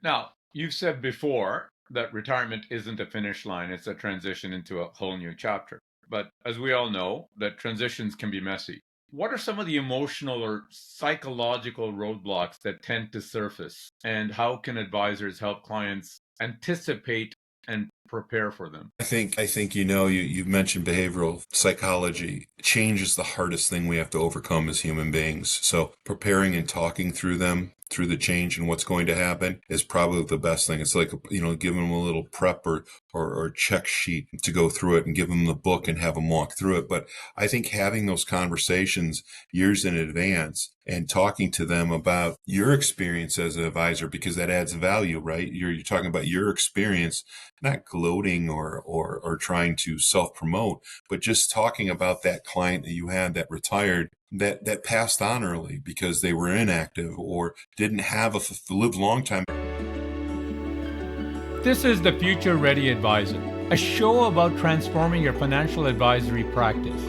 Now, you've said before that retirement isn't a finish line, it's a transition into a whole new chapter. But as we all know, that transitions can be messy. What are some of the emotional or psychological roadblocks that tend to surface, and how can advisors help clients anticipate and prepare for them? I think you've mentioned behavioral psychology. Change is the hardest thing we have to overcome as human beings. So preparing and talking through the change and what's going to happen is probably the best thing. It's like, giving them a little prep or check sheet to go through it and give them the book and have them walk through it. But I think having those conversations years in advance and talking to them about your experience as an advisor, because that adds value, right? You're talking about your experience, not gloating or trying to self-promote, but just talking about that client that you had that retired, that passed on early because they were inactive or didn't have a live long time. This is the Future Ready Advisor, a show about transforming your financial advisory practice.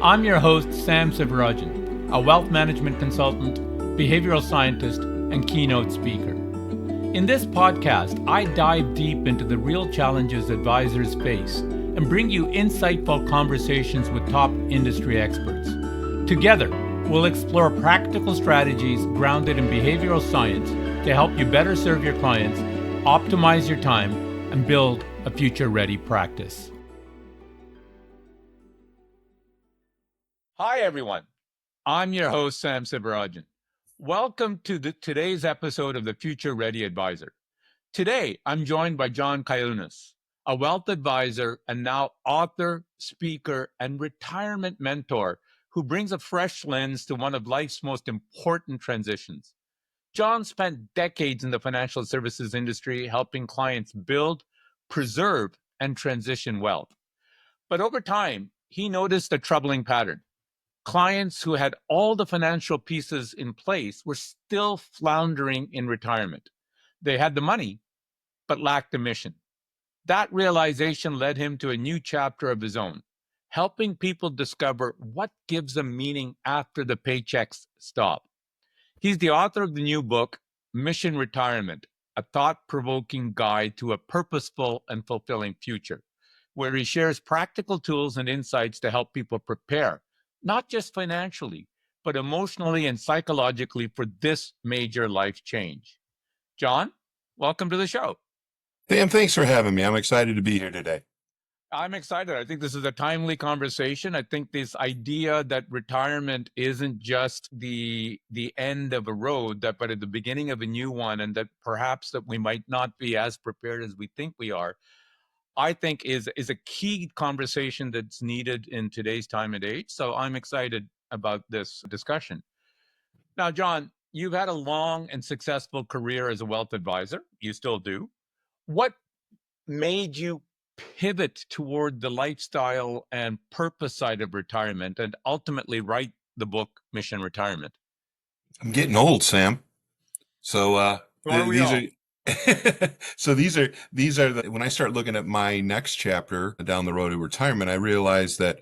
I'm your host, Sam Sivarajan, a wealth management consultant, behavioral scientist, and keynote speaker. In this podcast, I dive deep into the real challenges advisors face and bring you insightful conversations with top industry experts. Together, we'll explore practical strategies grounded in behavioral science to help you better serve your clients, optimize your time, and build a future-ready practice. Hi, everyone. I'm your host, Sam Sivarajan. Welcome to today's episode of the Future Ready Advisor. Today, I'm joined by John Kailunas, a wealth advisor and now author, speaker, and retirement mentor who brings a fresh lens to one of life's most important transitions. John spent decades in the financial services industry helping clients build, preserve, and transition wealth. But over time, he noticed a troubling pattern. Clients who had all the financial pieces in place were still floundering in retirement. They had the money, but lacked a mission. That realization led him to a new chapter of his own, helping people discover what gives them meaning after the paychecks stop. He's the author of the new book, Mission Retirement, a thought-provoking guide to a purposeful and fulfilling future, where he shares practical tools and insights to help people prepare, not just financially, but emotionally and psychologically for this major life change. John, welcome to the show. Sam, thanks for having me. I'm excited to be here today. I'm excited. I think this is a timely conversation. I think this idea that retirement isn't just the end of a road, but at the beginning of a new one, and that perhaps that we might not be as prepared as we think we are, I think is a key conversation that's needed in today's time and age. So I'm excited about this discussion. Now, John, you've had a long and successful career as a wealth advisor. You still do. What made you pivot toward the lifestyle and purpose side of retirement and ultimately write the book Mission Retirement? I'm getting old, Sam. So So are we these all? are when I start looking at my next chapter down the road to retirement, I realize that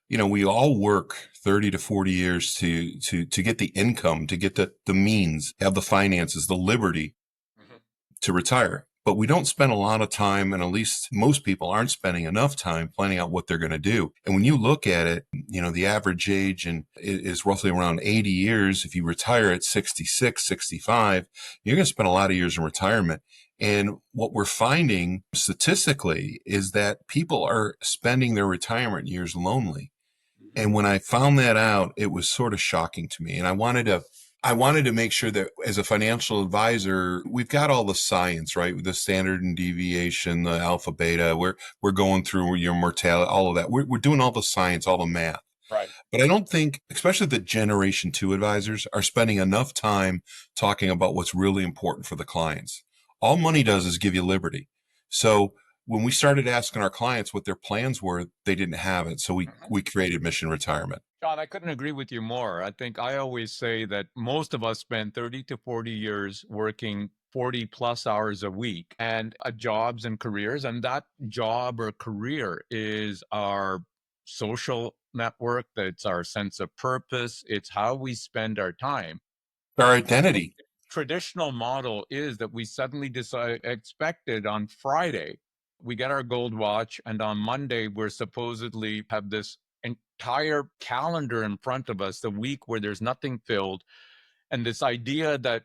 we all work 30 to 40 years to get the income, to get the means, have the finances, the liberty Mhm. to retire. But we don't spend a lot of time, and at least most people aren't spending enough time planning out what they're going to do. And when you look at it, the average age is roughly around 80 years. If you retire at 66, 65, you're going to spend a lot of years in retirement. And what we're finding statistically is that people are spending their retirement years lonely. And when I found that out, it was sort of shocking to me. And I wanted to make sure that as a financial advisor, we've got all the science, right? The standard and deviation, the alpha, beta, we're going through your mortality, all of that. We're doing all the science, all the math. Right. But I don't think, especially the generation two advisors, are spending enough time talking about what's really important for the clients. All money does is give you liberty. So when we started asking our clients what their plans were, they didn't have it. So we, Mhm. we created Mission Retirement. John, I couldn't agree with you more. I think I always say that most of us spend 30 to 40 years working 40 plus hours a week and jobs and careers. And that job or career is our social network, it's our sense of purpose, it's how we spend our time. Our I think identity. traditional model is that we suddenly expected on Friday, we get our gold watch, and on Monday, we're supposedly have this entire calendar in front of us, the week where there's nothing filled. And this idea that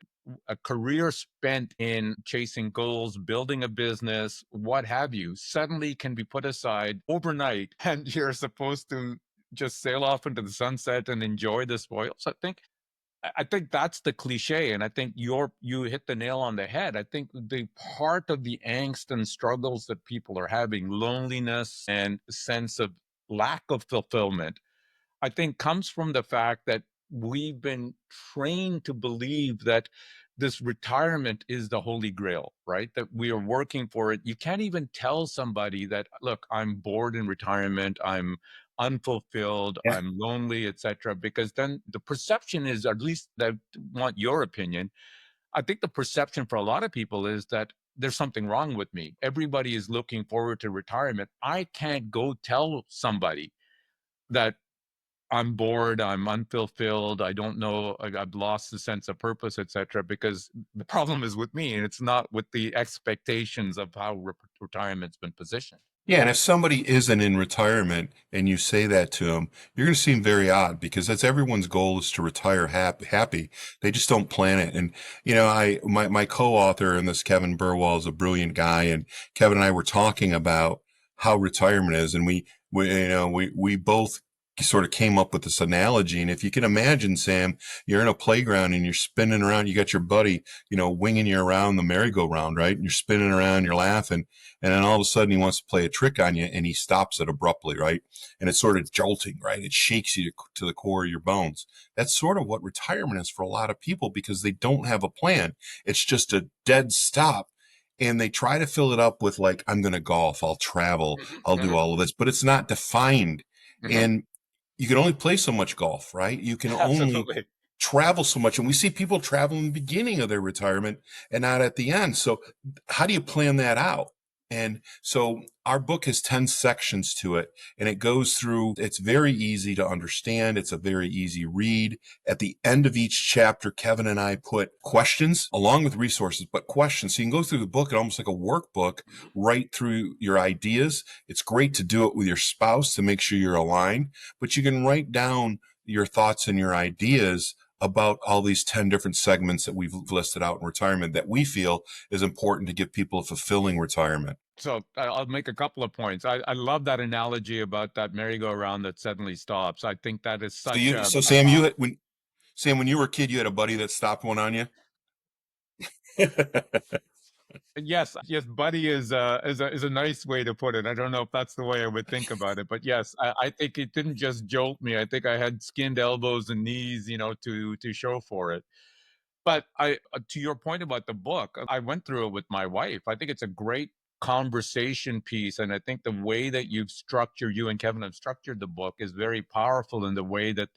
a career spent in chasing goals, building a business, what have you, suddenly can be put aside overnight, and you're supposed to just sail off into the sunset and enjoy the spoils. I think that's the cliche, and I think you hit the nail on the head. I think the part of the angst and struggles that people are having, loneliness and sense of lack of fulfillment, I think comes from the fact that we've been trained to believe that this retirement is the holy grail, right? That we are working for it. You can't even tell somebody that, look, I'm bored in retirement, I'm unfulfilled, Yeah. I'm lonely, etc. Because then the perception is, at least that want your opinion. I think the perception for a lot of people is that there's something wrong with me. Everybody is looking forward to retirement. I can't go tell somebody that I'm bored, I'm unfulfilled, I don't know, I've lost the sense of purpose, etc. Because the problem is with me, and it's not with the expectations of how retirement's been positioned. Yeah, and if somebody isn't in retirement and you say that to them, you're going to seem very odd because that's everyone's goal is to retire happy. They just don't plan it. And my co-author in this, Kevin Burwell, is a brilliant guy, and Kevin and I were talking about how retirement is, and we both sort of came up with this analogy. And if you can imagine, Sam, you're in a playground and you're spinning around, you got your buddy, winging you around the merry-go-round, right? And you're spinning around, you're laughing. And then all of a sudden he wants to play a trick on you and he stops it abruptly, right? And it's sort of jolting, right? It shakes you to the core of your bones. That's sort of what retirement is for a lot of people because they don't have a plan. It's just a dead stop. And they try to fill it up with like, I'm going to golf, I'll travel, I'll do Hmm. all of this, but it's not defined. Hmm. And you can only play so much golf, right? You can only Absolutely. travel so much. And we see people travel in the beginning of their retirement and not at the end. So how do you plan that out? And so our book has 10 sections to it and it goes through, it's very easy to understand. It's a very easy read. At the end of each chapter, Kevin and I put questions along with resources, but questions. So you can go through the book almost like a workbook, right through your ideas. It's great to do it with your spouse to make sure you're aligned, but you can write down your thoughts and your ideas about all these 10 different segments that we've listed out in retirement that we feel is important to give people a fulfilling retirement. So I'll make a couple of points. I love that analogy about that merry-go-round that suddenly stops. I think that is So such you, so Sam, when you were a kid, you had a buddy that stopped one on you. yes, yes, buddy is a nice way to put it. I don't know if that's the way I would think about it, but yes, I think it didn't just jolt me. I think I had skinned elbows and knees, to show for it. But to your point about the book, I went through it with my wife. I think it's a great conversation piece, and I think the way that you and Kevin have structured the book is very powerful in the way that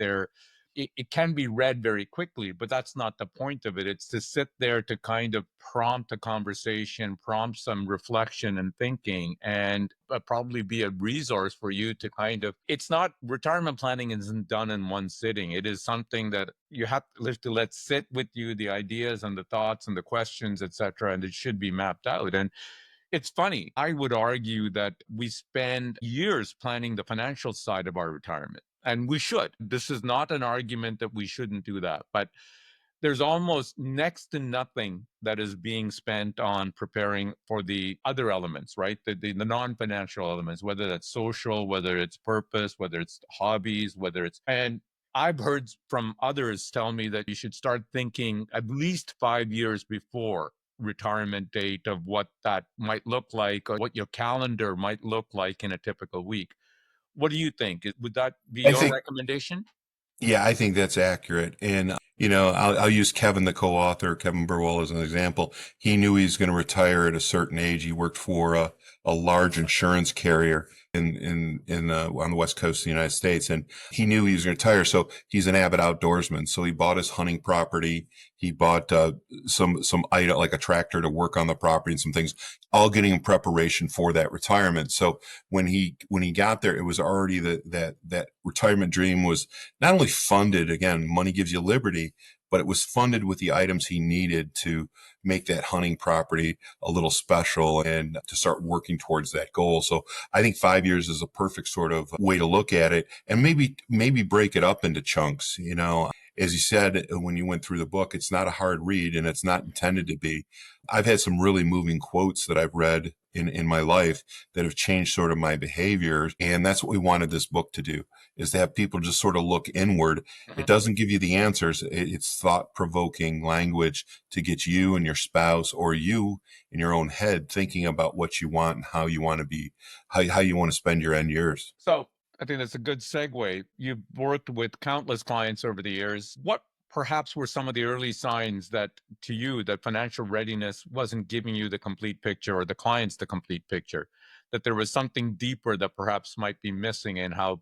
it can be read very quickly, but that's not the point of it. It's to sit there to kind of prompt a conversation, prompt some reflection and thinking, and probably be a resource for you to kind of. It's not retirement planning isn't done in one sitting. It is something that you have to let sit with you, the ideas and the thoughts and the questions, etc., and it should be mapped out. And it's funny. I would argue that we spend years planning the financial side of our retirement, and we should. This is not an argument that we shouldn't do that, but there's almost next to nothing that is being spent on preparing for the other elements, right? The non-financial elements, whether that's social, whether it's purpose, whether it's hobbies, whether it's, and I've heard from others tell me that you should start thinking at least 5 years before retirement date of what that might look like or what your calendar might look like in a typical week. What do you think? Would that be I your think recommendation? Yeah, I think that's accurate. And, I'll use Kevin, the co-author, Kevin Burwell, as an example. He knew he was going to retire at a certain age. He worked for a large insurance carrier on the West Coast of the United States. And he knew he was going to retire. So he's an avid outdoorsman. So he bought his hunting property. He bought, some item like a tractor to work on the property and some things, all getting in preparation for that retirement. So when he got there, it was already that retirement dream was not only funded, again, money gives you liberty, but it was funded with the items he needed to make that hunting property a little special and to start working towards that goal. So I think 5 years is a perfect sort of way to look at it, and maybe break it up into chunks. As you said, when you went through the book, it's not a hard read and it's not intended to be. I've had some really moving quotes that I've read in my life that have changed sort of my behavior. And that's what we wanted this book to do, is to have people just sort of look inward. It doesn't give you the answers. It's thought provoking language to get you and your spouse, or you in your own head, thinking about what you want and how you want to be, how you want to spend your end years. So I think that's a good segue. You've worked with countless clients over the years. What perhaps were some of the early signs that to you that financial readiness wasn't giving you the complete picture, or the clients the complete picture, that there was something deeper that perhaps might be missing in how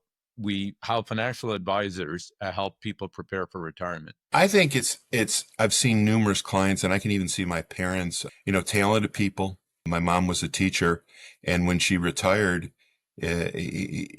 financial advisors help people prepare for retirement? I think I've seen numerous clients, and I can even see my parents, talented people. My mom was a teacher, and when she retired, uh,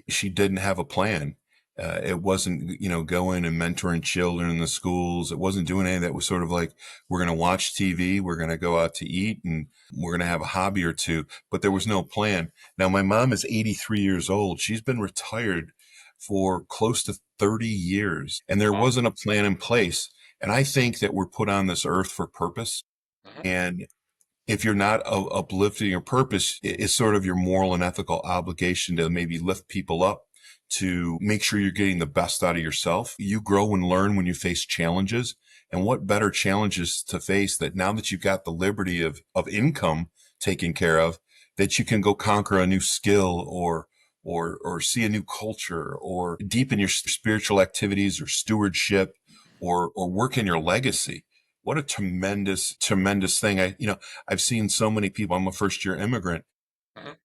she didn't have a plan. It wasn't, going and mentoring children in the schools. It wasn't doing any of that. It was sort of like, we're going to watch TV, we're going to go out to eat, and we're going to have a hobby or two. But there was no plan. Now, my mom is 83 years old. She's been retired for close to 30 years, and there Wow. wasn't a plan in place. And I think that we're put on this earth for purpose. Mhm. And if you're not uplifting your purpose, it's sort of your moral and ethical obligation to maybe lift people up, to make sure you're getting the best out of yourself. You grow and learn when you face challenges. And what better challenges to face that now that you've got the liberty of income taken care of, that you can go conquer a new skill, or see a new culture, or deepen your spiritual activities or stewardship, or work in your legacy. What a tremendous, tremendous thing. I've seen so many people. I'm a Mhm.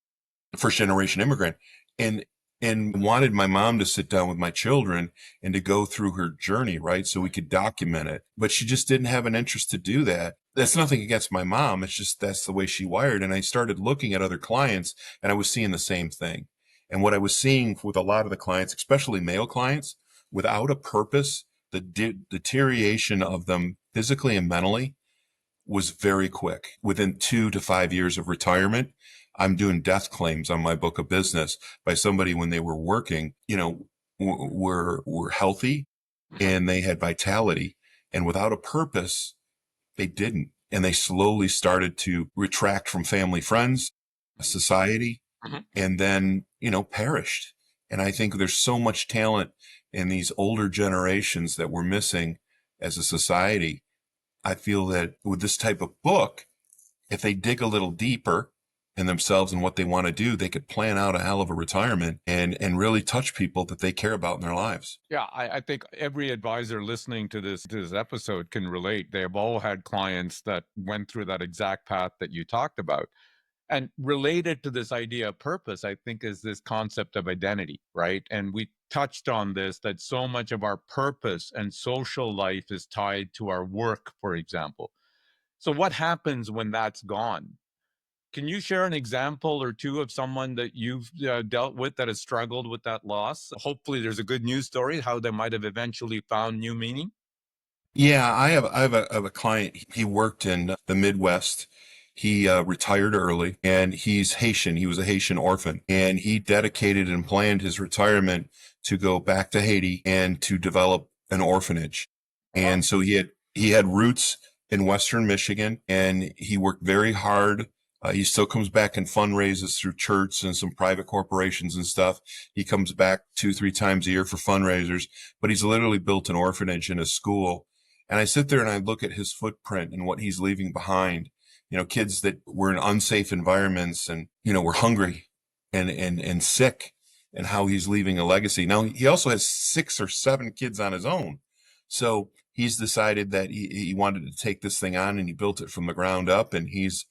first generation immigrant, and wanted my mom to sit down with my children and to go through her journey, right? So we could document it. But she just didn't have an interest to do that. That's nothing against my mom. It's just that's the way she wired. And I started looking at other clients, and I was seeing the same thing. And what I was seeing with a lot of the clients, especially male clients, without a purpose, the deterioration of them physically and mentally was very quick. Within 2 to 5 years of retirement, I'm doing death claims on my book of business by somebody when they were working, were healthy Mhm. and they had vitality, and without a purpose, they didn't. And they slowly started to retract from family, friends, society, Mhm. and then, perished. And I think there's so much talent in these older generations that we're missing as a society. I feel that with this type of book, if they dig a little deeper in themselves and what they want to do, they could plan out a hell of a retirement and really touch people that they care about in their lives. Yeah, I think every advisor listening to this episode can relate. They've all had clients that went through that exact path that you talked about. And related to this idea of purpose, I think, is this concept of identity, right? And we touched on this, that so much of our purpose and social life is tied to our work, for example. So, what happens when that's gone? Can you share an example or two of someone that you've dealt with that has struggled with that loss? Hopefully, there's a good news story how they might have eventually found new meaning. Yeah, I have a client. He worked in the Midwest. He retired early, and he's Haitian. He was a Haitian orphan, and he dedicated and planned his retirement to go back to Haiti and to develop an orphanage. Wow. And so he had roots in Western Michigan, and he worked very hard. He still comes back and fundraises through church and some private corporations and stuff. He comes back 2, 3 times a year for fundraisers, but he's literally built an orphanage and a school. And I sit there and I look at his footprint and what he's leaving behind. Kids that were in unsafe environments and, were hungry and sick, and how he's leaving a legacy. Now, he also has 6 or 7 kids on his own. So he's decided that he wanted to take this thing on, and he built it from the ground up. And he's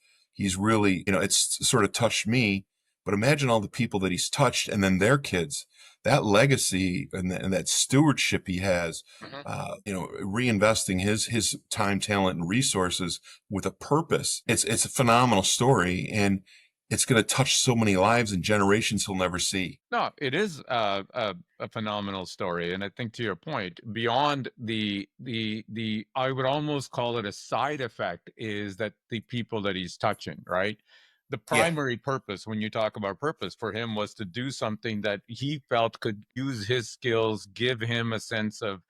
really, it's sort of touched me. But imagine all the people that he's touched, and then their kids, that legacy and that stewardship he has, Mhm. reinvesting his time, talent, and resources with a purpose. It's a phenomenal story, and it's going to touch so many lives and generations he'll never see. No, it is a phenomenal story, and I think to your point, beyond the I would almost call it a side effect is that the people that he's touching, right? The Yeah. primary purpose, when you talk about purpose for him, was to do something that he felt could use his skills, give him a sense of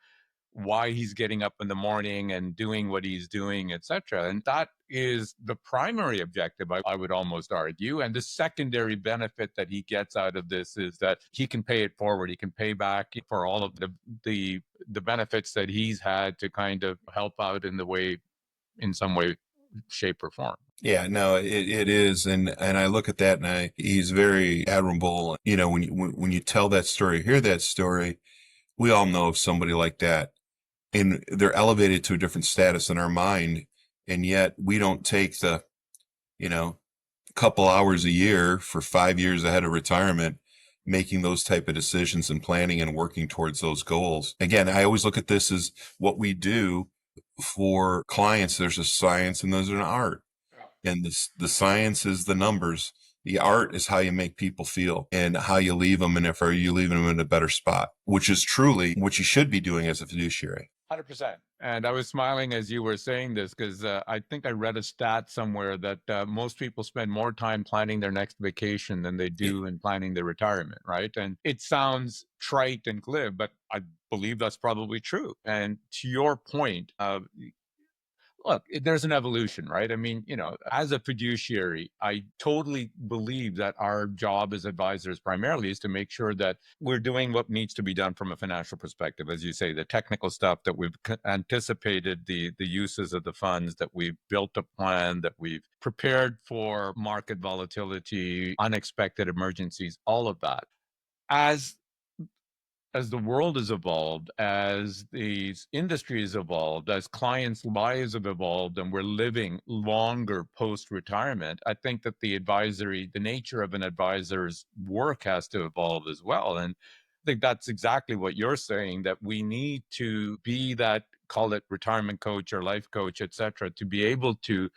why he's getting up in the morning and doing what he's doing, etc. And that is the primary objective, I would almost argue. And the secondary benefit that he gets out of this is that he can pay it forward. He can pay back for all of the the benefits that he's had to kind of help out in the way, in some way, shape, or form. Yeah, no, it is, and I look at that, and he's very admirable. You know, when you tell that story, hear that story, we all know of somebody like that, and they're elevated to a different status in our mind, and yet we don't take the, you know, couple hours a year for 5 years ahead of retirement, making those type of decisions and planning and working towards those goals. Again, I always look at this as what we do for clients. There's a science and there's an art. And the science is the numbers. The art is how you make people feel and how you leave them. And if are you leaving them in a better spot, which is truly what you should be doing as a fiduciary. 100%. And I was smiling as you were saying this because I think I read a stat somewhere that most people spend more time planning their next vacation than they do in planning their retirement, right? And it sounds trite and glib, but I believe that's probably true. And to your point, look, there's an evolution, right? I mean, as a fiduciary, I totally believe that our job as advisors primarily is to make sure that we're doing what needs to be done from a financial perspective. As you say, the technical stuff that we've anticipated, the uses of the funds, that we've built a plan, that we've prepared for market volatility, unexpected emergencies, all of that. As the world has evolved, as these industries evolved, as clients' lives have evolved, and we're living longer post-retirement, I think that the nature of an advisor's work has to evolve as well. And I think that's exactly what you're saying, that we need to be that, call it retirement coach or life coach, et cetera, to be able to,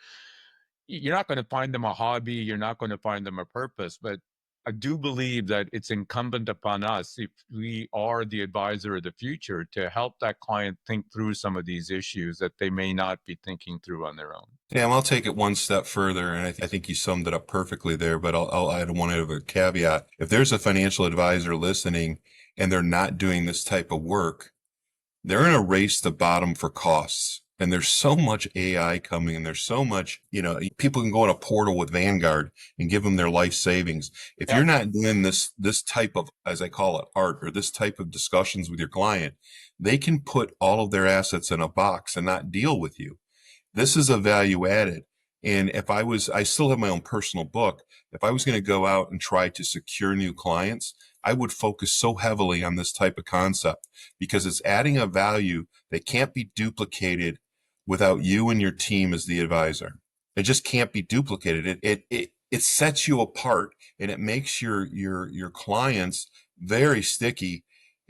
you're not going to find them a hobby, you're not going to find them a purpose, but I do believe that it's incumbent upon us, if we are the advisor of the future, to help that client think through some of these issues that they may not be thinking through on their own. Yeah, and I'll take it one step further, and I think you summed it up perfectly there, but I'll add one other caveat. If there's a financial advisor listening and they're not doing this type of work, they're in a race to bottom for costs. And there's so much AI coming, and there's so much, people can go in a portal with Vanguard and give them their life savings. If Yeah. you're not doing this type of, as I call it, art, or this type of discussions with your client, they can put all of their assets in a box and not deal with you. This is a value added. And I still have my own personal book. If I was going to go out and try to secure new clients, I would focus so heavily on this type of concept because it's adding a value that can't be duplicated without you and your team as the advisor. It just can't be duplicated. It sets you apart, and it makes your clients very sticky,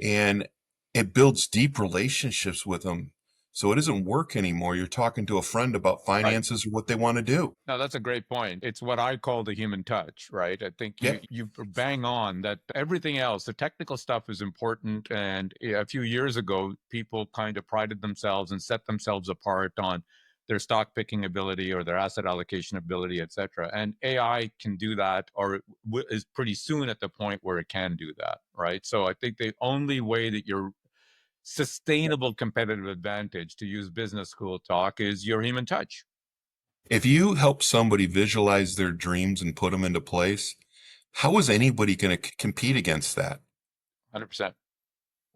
and it builds deep relationships with them. So it isn't work anymore. You're talking to a friend about Right. finances or what they want to do. No, that's a great point. It's what I call the human touch, right? I think Yeah. you bang on that. Everything else, the technical stuff is important. And a few years ago, people kind of prided themselves and set themselves apart on their stock picking ability or their asset allocation ability, et cetera. And AI can do that, or is pretty soon at the point where it can do that, right? So I think the only way that your sustainable competitive advantage, to use business school talk, is your human touch. If you help somebody visualize their dreams and put them into place, how is anybody going to compete against that? 100%.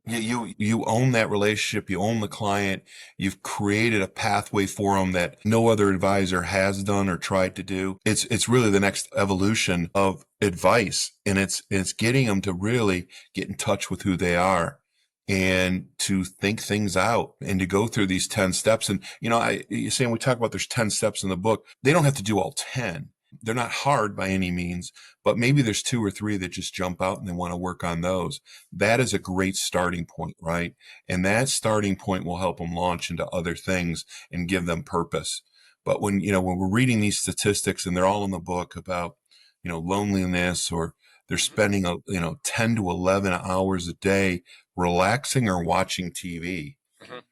You own that relationship. You own the client. You've created a pathway for them that no other advisor has done or tried to do. It's really the next evolution of advice, and it's getting them to really get in touch with who they are and to think things out and to go through these 10 steps. And you're saying we talk about there's 10 steps in the book. They don't have to do all 10. They're not hard by any means, but maybe there's two or three that just jump out and they want to work on those. That is a great starting point, right? And that starting point will help them launch into other things and give them purpose. But when we're reading these statistics, and they're all in the book, about loneliness, or they're Mhm. spending 10 to 11 hours a day relaxing or watching TV. Mhm.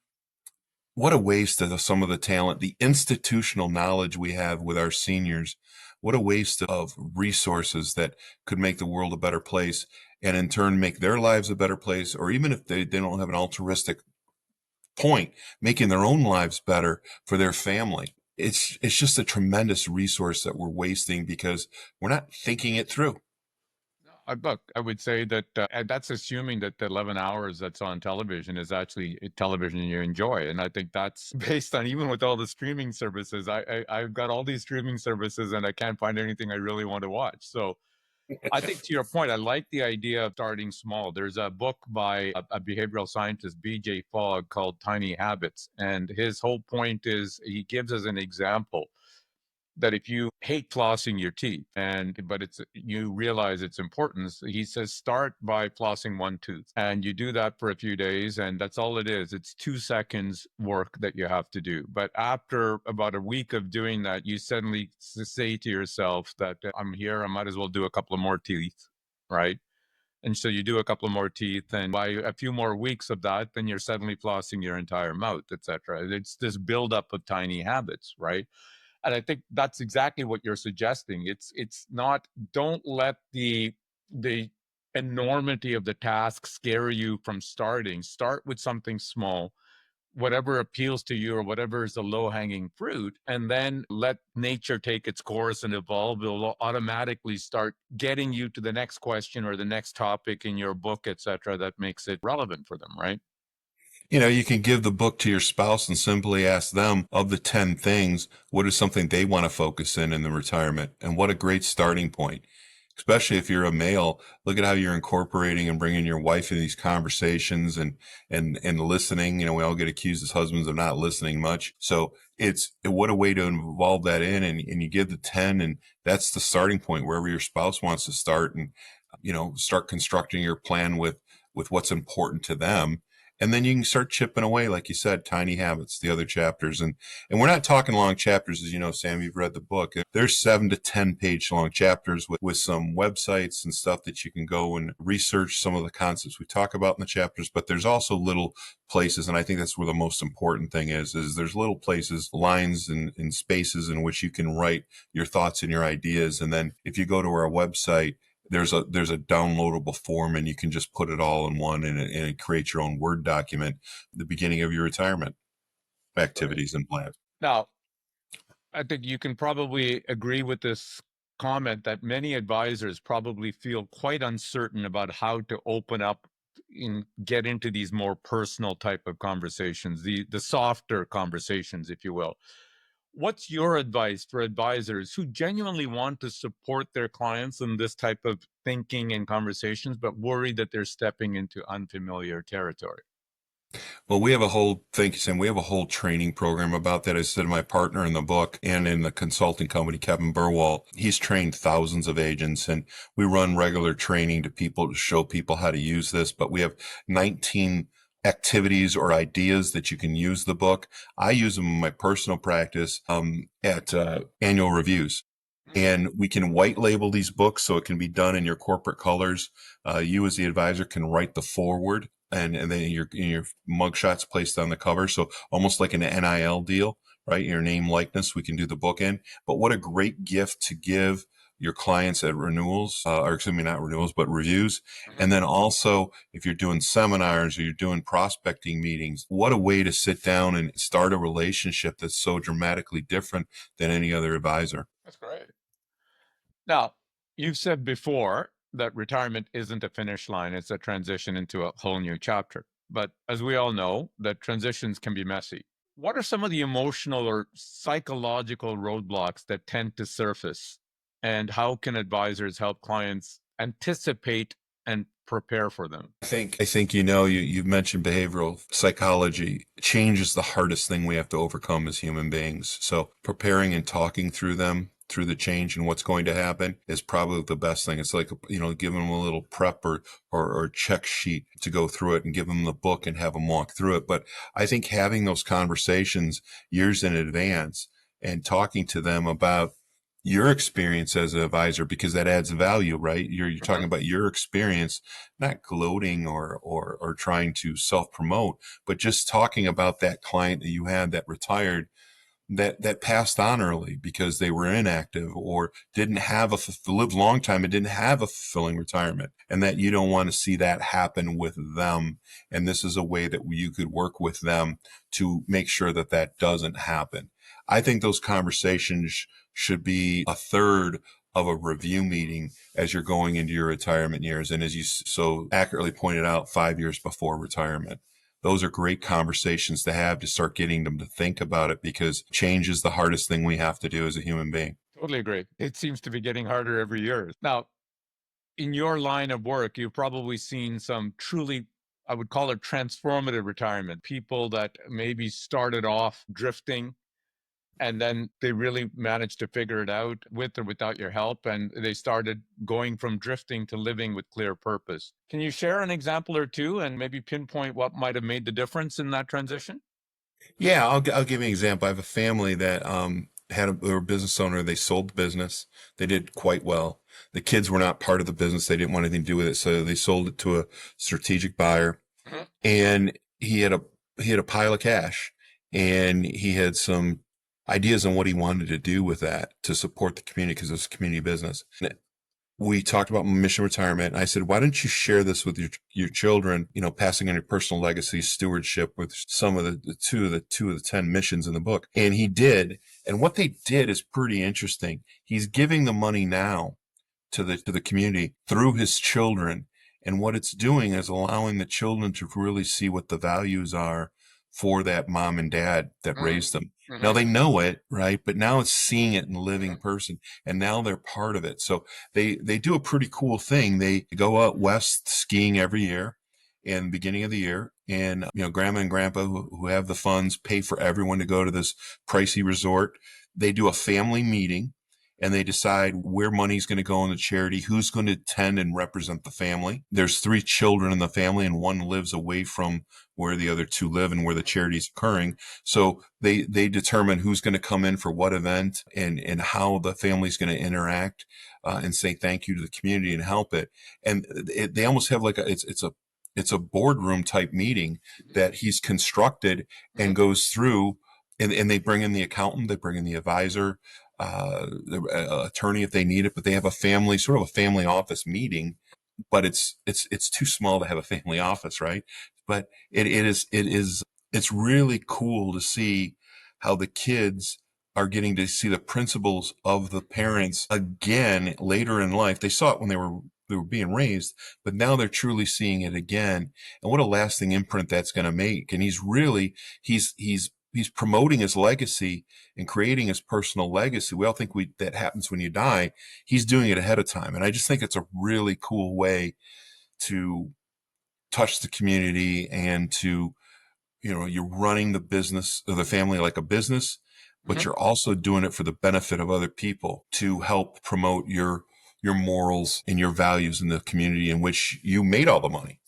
What a waste of some of the talent, the institutional knowledge we have with our seniors. What a waste of resources that could make the world a better place, and in turn make their lives a better place. Or even if they don't have an altruistic point, making their own lives better for their family. It's just a tremendous resource that we're wasting because we're not thinking it through. Look, I would say that and that's assuming that the 11 hours that's on television is actually television you enjoy. And I think that's based on, even with all the streaming services, I've got all these streaming services and I can't find anything I really want to watch. So I think to your point, I like the idea of starting small. There's a book by a behavioral scientist, B.J. Fogg, called Tiny Habits. And his whole point is he gives us an example that if you hate flossing your teeth but it's you realize its importance, he says start by flossing one tooth and you do that for a few days and that's all it is. It's 2 seconds work that you have to do, but after about a week of doing that you suddenly say to yourself that I'm here, I might as well do a couple of more teeth, right? And so you do a couple of more teeth, and by a few more weeks of that, then you're suddenly flossing your entire mouth, etc. It's this buildup of tiny habits, right? And I think that's exactly what you're suggesting. It's not, don't let the enormity of the task scare you from starting. Start with something small, whatever appeals to you or whatever is the low-hanging fruit, and then let nature take its course and evolve. It'll automatically start getting you to the next question or the next topic in your book, etc., that makes it relevant for them, right? You can give the book to your spouse and simply ask them, of the 10 things, what is something they want to focus in the retirement? And what a great starting point. Especially if you're a male, look at how you're incorporating and bringing your wife in these conversations and listening. We all get accused as husbands of not listening much. So what a way to involve that and you give the 10, and that's the starting point wherever your spouse wants to start, and start constructing your plan with what's important to them. And then you can start chipping away, like you said, tiny habits, the other chapters. And we're not talking long chapters, as you know, Sam, you've read the book. There's 7 to 10 page long chapters with some websites and stuff that you can go and research some of the concepts we talk about in the chapters. But there's also little places, and I think that's where the most important thing is there's little places, lines and spaces in which you can write your thoughts and your ideas. And then if you go to our website, there's a downloadable form, and you can just put it all in one, and it creates your own Word document, the beginning of your retirement Right. activities and plans. Now, I think you can probably agree with this comment that many advisors probably feel quite uncertain about how to open up and get into these more personal type of conversations, the softer conversations, if you will. What's your advice for advisors who genuinely want to support their clients in this type of thinking and conversations, but worry that they're stepping into unfamiliar territory? Well, thank you, Sam. We have a whole training program about that. I said my partner in the book and in the consulting company, Kevin Burwell, he's trained thousands of agents, and we run regular training to people to show people how to use this. But we have 19 activities or ideas that you can use the book. I use them in my personal practice at annual reviews. And we can white label these books so it can be done in your corporate colors. You as the advisor can write the forward, and then your mugshot's placed on the cover. So almost like an NIL deal, right? Your name, likeness, we can do the book in. But what a great gift to give your clients at renewals, or excuse me, not renewals, but reviews. Mhm. And then also, if you're doing seminars or you're doing prospecting meetings, what a way to sit down and start a relationship that's so dramatically different than any other advisor. That's great. Now, you've said before that retirement isn't a finish line, it's a transition into a whole new chapter. But as we all know, that transitions can be messy. What are some of the emotional or psychological roadblocks that tend to surface? And how can advisors help clients anticipate and prepare for them? I think you've mentioned behavioral psychology. Change is the hardest thing we have to overcome as human beings. So preparing and talking through the change and what's going to happen is probably the best thing. It's like, giving them a little prep or check sheet to go through it, and give them the book and have them walk through it. But I think having those conversations years in advance and talking to them about your experience as an advisor, because that adds value, right? You're talking Mhm. about your experience, not gloating or trying to self promote, but just talking about that client that you had that retired, that passed on early because they were inactive or didn't have lived a long time and didn't have a fulfilling retirement, and that you don't want to see that happen with them. And this is a way that you could work with them to make sure that that doesn't happen. I think those conversations should be a third of a review meeting as you're going into your retirement years. And as you so accurately pointed out, 5 years before retirement, those are great conversations to have to start getting them to think about it, because change is the hardest thing we have to do as a human being. Totally agree. It seems to be getting harder every year. Now, in your line of work, you've probably seen some truly, I would call it transformative retirement. People that maybe started off drifting and then they really managed to figure it out with or without your help. And they started going from drifting to living with clear purpose. Can you share an example or two and maybe pinpoint what might have made the difference in that transition? Yeah, I'll give you an example. I have a family that they were a business owner. They sold the business. They did quite well. The kids were not part of the business. They didn't want anything to do with it, so they sold it to a strategic buyer. Mhm. And he had a pile of cash, and he had some ideas on what he wanted to do with that to support the community, because it's a community business. We talked about mission retirement. And I said, why don't you share this with your children, passing on your personal legacy stewardship with some of the 10 missions in the book. And he did. And what they did is pretty interesting. He's giving the money now to the community through his children. And what it's doing is allowing the children to really see what the values are for that mom and dad that Mm, raised them. Now mhm, they know it, right? But now it's seeing it in living mhm, person, and now they're part of it. So they do a pretty cool thing. They go out west skiing every year in the beginning of the year, and grandma and grandpa who have the funds pay for everyone to go to this pricey resort. They do a family meeting, and they decide where money's going to go in the charity, who's going to attend and represent the family. There's 3 children in the family, and one lives away from where the other 2 live and where the charity's occurring. So they determine who's going to come in for what event, and how the family's going to interact, and say thank you to the community and help it. And they almost have like it's a boardroom type meeting that he's constructed and mhm. goes through. And they bring in the accountant, they bring in the advisor, the attorney if they need it, but they have sort of a family office meeting. But it's too small to have a family office, right? But it's really cool to see how the kids are getting to see the principles of the parents again later in life. They saw it when they were being raised, but now they're truly seeing it again. And what a lasting imprint that's going to make. And he's promoting his legacy and creating his personal legacy. We all think that happens when you die. He's doing it ahead of time. And I just think it's a really cool way to touch the community, and to, you're running the business or the family like a business, but Mhm. you're also doing it for the benefit of other people to help promote your morals and your values in the community in which you made all the money.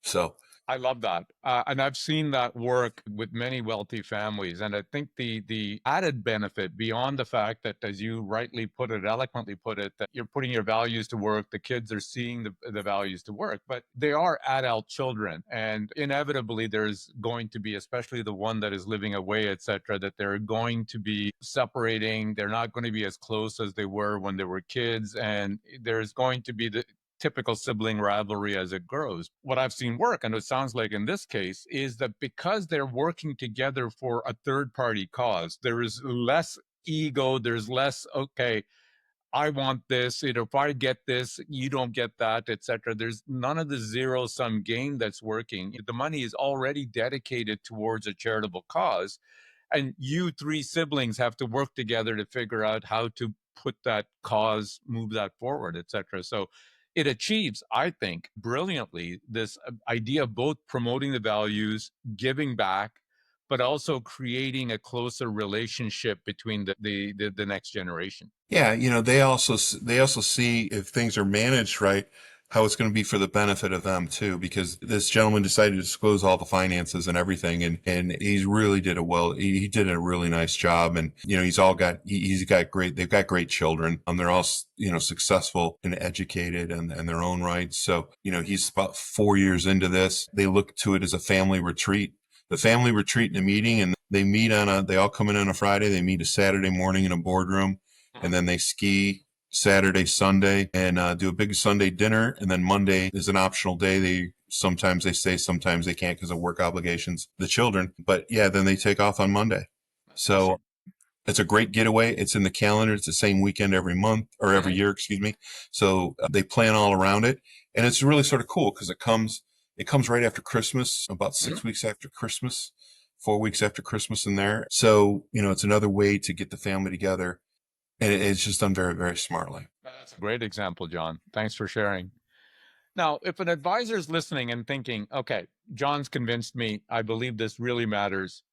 So I love that, and I've seen that work with many wealthy families. And I think the added benefit beyond the fact that, as you rightly put it, eloquently put it, that you're putting your values to work, the kids are seeing the values to work, but they are adult children, and inevitably there's going to be, especially the one that is living away, etc., that they're going to be separating. They're not going to be as close as they were when they were kids, and there's going to be the typical sibling rivalry as it grows. What I've seen work, and it sounds like in this case, is that because they're working together for a third party cause, there is less ego, there's less, okay, I want this, if I get this, you don't get that, etc. There's none of the zero sum game that's working. The money is already dedicated towards a charitable cause, and you 3 siblings have to work together to figure out how to put that cause, move that forward, etc. So it achieves, I think, brilliantly this idea of both promoting the values, giving back, but also creating a closer relationship between the next generation. yeah, they also see if things are managed right, how it's going to be for the benefit of them too, because this gentleman decided to disclose all the finances and everything. And he really did it well. He did a really nice job. And, he's got they've got great children. They're all, successful and educated and their own rights. So, he's about 4 years into this. They look to it as a family retreat. The family retreat and a meeting, and they all come in on a Friday. They meet a Saturday morning in a boardroom, and then they ski Saturday, Sunday, and do a big Sunday dinner. And then Monday is an optional day. Sometimes they stay, sometimes they can't because of work obligations, the children. But yeah, then they take off on Monday. So it's a great getaway. It's in the calendar. It's the same weekend every month or every year, excuse me. So they plan all around it, and it's really sort of cool because it comes right after Christmas, about 6 weeks after Christmas, 4 weeks after Christmas in there. So, it's another way to get the family together. And it's just done very, very smartly. That's a great example, John. Thanks for sharing. Now, if an advisor is listening and thinking, okay, John's convinced me, I believe this really matters,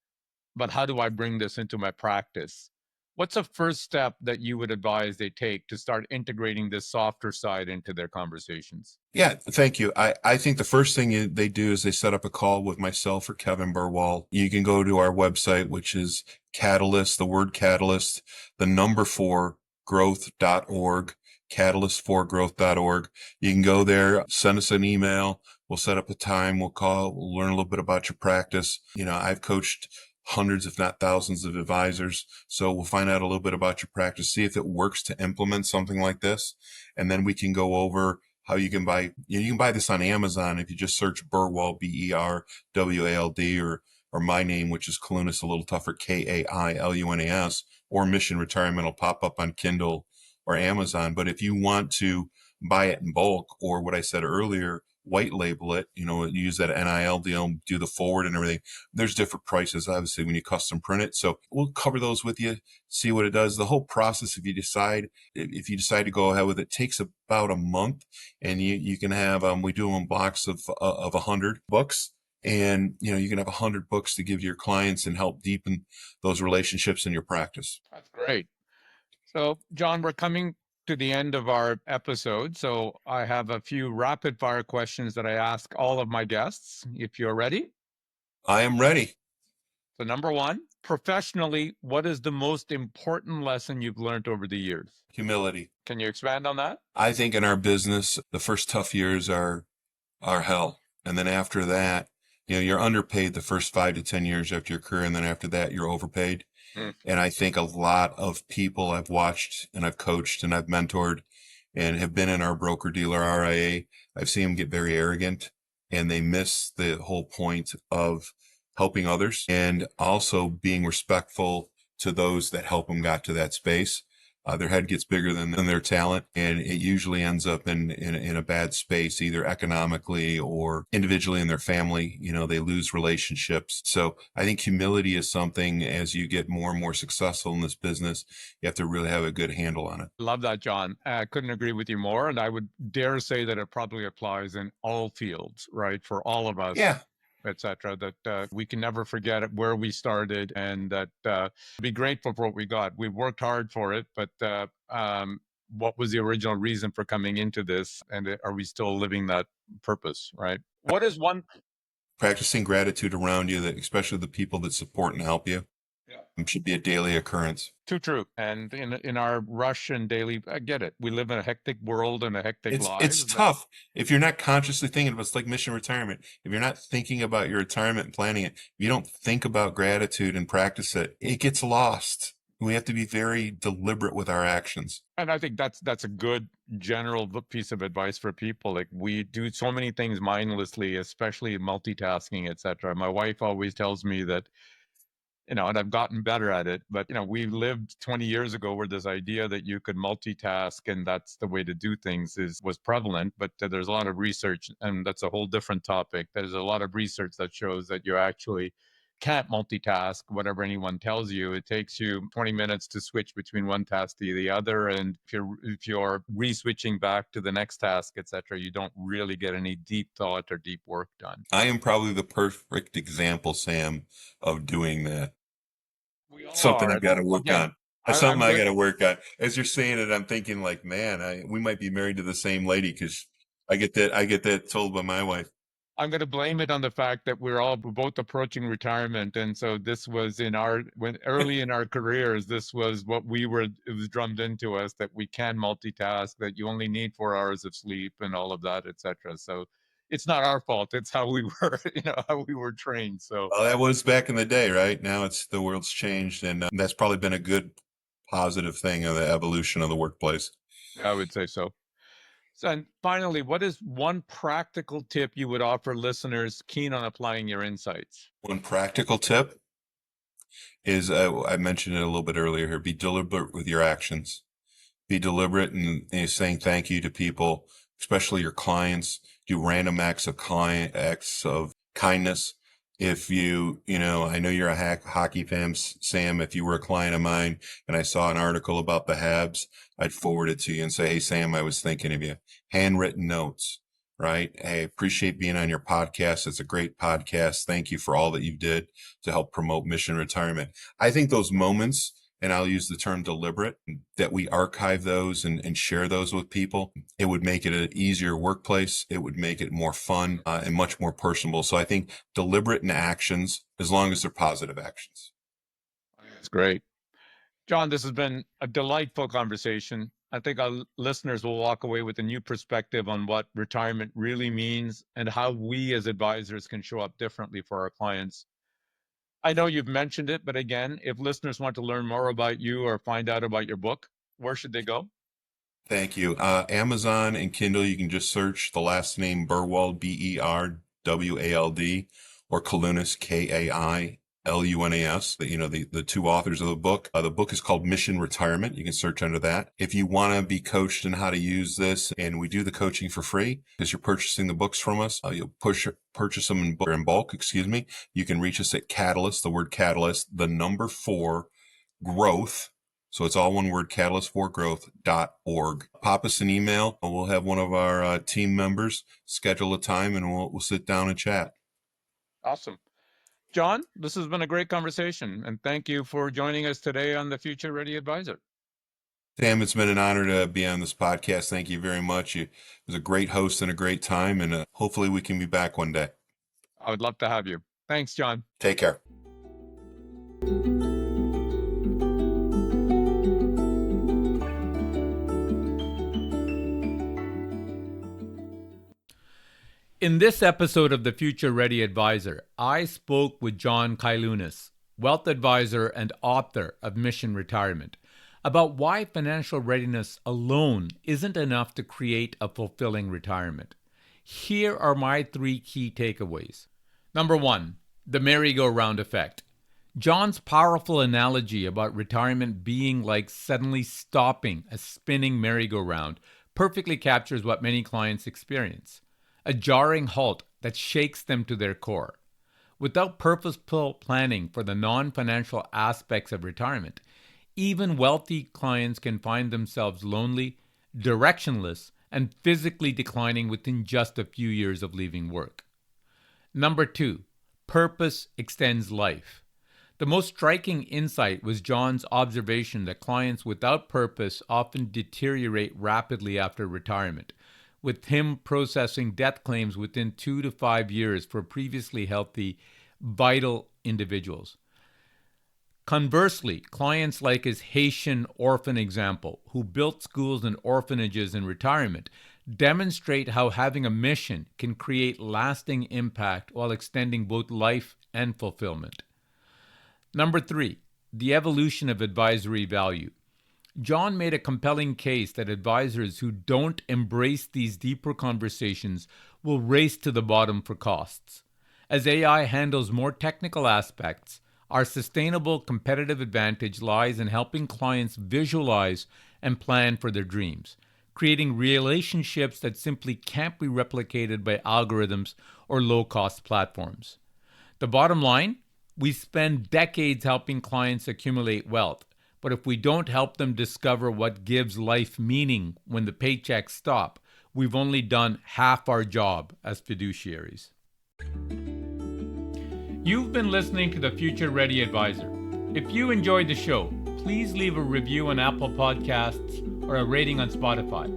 but how do I bring this into my practice? What's the first step that you would advise they take to start integrating this softer side into their conversations? Yeah, thank you. I think the first thing they do is they set up a call with myself or Kevin Burwell. You can go to our website, which is Catalyst, the word Catalyst, the number 4 growth.org, catalyst4growth.org. You can go there, send us an email. We'll set up a time. We'll call, we'll learn a little bit about your practice. I've coached hundreds, if not thousands of advisors. So we'll find out a little bit about your practice, see if it works to implement something like this. And then we can go over how you can buy, you can buy this on Amazon if you just search Burwald, BERWALD, or my name, which is Kailunas, a little tougher, KAILUNAS, or Mission Retirement will pop up on Kindle or Amazon. But if you want to buy it in bulk, or what I said earlier, white label it, use that NIL deal, do the forward and everything. There's different prices, obviously, when you custom print it. So we'll cover those with you, see what it does. The whole process, if you decide to go ahead with it, takes about a month, and you can have, we do them in blocks of 100 books. And, you can have 100 books to give your clients and help deepen those relationships in your practice. That's great. So, John, we're coming to the end of our episode. So I have a few rapid fire questions that I ask all of my guests, if you're ready. I am ready. So, number one, professionally, what is the most important lesson you've learned over the years? Humility. Can you expand on that? I think in our business, the first tough years are hell. And then after that, you're underpaid the first 5 to 10 years after your career. And then after that, you're overpaid. And I think a lot of people I've watched and I've coached and I've mentored and have been in our broker dealer RIA, I've seen them get very arrogant and they miss the whole point of helping others and also being respectful to those that help them got to that space. Their head gets bigger than their talent, and it usually ends up in a bad space, either economically or individually in their family. They lose relationships. So I think humility is something, as you get more and more successful in this business, you have to really have a good handle on it. Love that, John. I couldn't agree with you more. And I would dare say that it probably applies in all fields, right? For all of us. Yeah. Etc. That we can never forget where we started, and that be grateful for what we got. We worked hard for it, but what was the original reason for coming into this, and are we still living that purpose? Right? What is one? Practicing gratitude around you, especially the people that support and help you, should be a daily occurrence. Too true. And in our rush and daily, I get it. We live in a hectic world and a hectic life. It's tough. If you're not consciously thinking about, it's like Mission Retirement. If you're not thinking about your retirement and planning it, if you don't think about gratitude and practice it, it gets lost. We have to be very deliberate with our actions. And I think that's a good general piece of advice for people. Like, we do so many things mindlessly, especially multitasking, etc. My wife always tells me that, and I've gotten better at it, but we lived 20 years ago where this idea that you could multitask and that's the way to do things was prevalent. But there's a lot of research, and that's a whole different topic. There's a lot of research that shows that you actually can't multitask. Whatever anyone tells you, it takes you 20 minutes to switch between one task to the other, and if you're re-switching back to the next task, etc., you don't really get any deep thought or deep work done. I am probably the perfect example, Sam, of doing that. We all Something are. I've got to work Again, on. That's something I'm I good. got to work on. As you're saying it, I'm thinking like, man, we might be married to the same lady because I get that told by my wife. I'm going to blame it on the fact that we're both approaching retirement, and so this was when early in our careers, this was what it was drummed into us that we can multitask, that you only need 4 hours of sleep, and all of that, etc. So it's not our fault; it's how we were, how we were trained. So Well, that was back in the day, right? Now the world's changed, and that's probably been a good positive thing of the evolution of the workplace. I would say so. So, and finally, what is one practical tip you would offer listeners keen on applying your insights? One practical tip is I mentioned it a little bit earlier here: be deliberate with your actions. Be deliberate in saying thank you to people, especially your clients. Do random acts of kindness. If I know you're a hockey fan, Sam. If you were a client of mine and I saw an article about the Habs, I'd forward it to you and say, "Hey, Sam, I was thinking of you." Handwritten notes, right? Hey, appreciate being on your podcast. It's a great podcast. Thank you for all that you did to help promote mission retirement. I think those moments, and I'll use the term deliberate, that we archive those and share those with people, it would make it an easier workplace. It would make it more fun and much more personable. So I think deliberate in actions, as long as they're positive actions. That's great. John, this has been a delightful conversation. I think our listeners will walk away with a new perspective on what retirement really means and how we as advisors can show up differently for our clients. I know you've mentioned it, but again, if listeners want to learn more about you or find out about your book, where should they go? Thank you. Amazon and Kindle, you can just search the last name Berwald, Berwald, or Kailunas, Kailunas, the two authors of the book. The book is called Mission Retirement. You can search under that. If you want to be coached in how to use this, and we do the coaching for free because you're purchasing the books from us, you'll purchase them in bulk, you can reach us at Catalyst, the word Catalyst, the number 4, growth. So it's all one word, catalyst4growth.org. Pop us an email. We'll have one of our team members schedule a time and we'll sit down and chat. Awesome. John, this has been a great conversation, and thank you for joining us today on the Future Ready Advisor. Sam, it's been an honor to be on this podcast. Thank you very much. You was a great host and a great time, and hopefully we can be back one day. I would love to have you. Thanks, John. Take care. In this episode of the Future Ready Advisor, I spoke with John Kailunas, wealth advisor and author of Mission Retirement, about why financial readiness alone isn't enough to create a fulfilling retirement. Here are my 3 key takeaways. Number 1, the merry-go-round effect. John's powerful analogy about retirement being like suddenly stopping a spinning merry-go-round perfectly captures what many clients experience. A jarring halt that shakes them to their core. Without purposeful planning for the non-financial aspects of retirement, even wealthy clients can find themselves lonely, directionless, and physically declining within just a few years of leaving work. Number 2, purpose extends life. The most striking insight was John's observation that clients without purpose often deteriorate rapidly after retirement, with him processing death claims within 2 to 5 years for previously healthy, vital individuals. Conversely, clients like his Haitian orphan example, who built schools and orphanages in retirement, demonstrate how having a mission can create lasting impact while extending both life and fulfillment. Number 3, the evolution of advisory value. John made a compelling case that advisors who don't embrace these deeper conversations will race to the bottom for costs. As AI handles more technical aspects, our sustainable competitive advantage lies in helping clients visualize and plan for their dreams, creating relationships that simply can't be replicated by algorithms or low-cost platforms. The bottom line? We spend decades helping clients accumulate wealth. But if we don't help them discover what gives life meaning when the paychecks stop, we've only done half our job as fiduciaries. You've been listening to the Future Ready Advisor. If you enjoyed the show, please leave a review on Apple Podcasts or a rating on Spotify.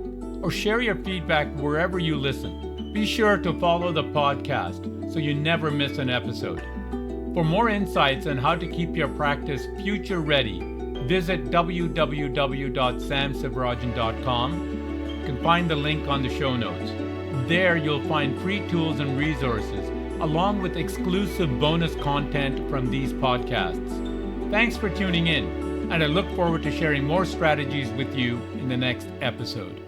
or share your feedback wherever you listen. Be sure to follow the podcast so you never miss an episode. For more insights on how to keep your practice future ready, visit www.samsivarajan.com. You can find the link on the show notes. There you'll find free tools and resources, along with exclusive bonus content from these podcasts. Thanks for tuning in, and I look forward to sharing more strategies with you in the next episode.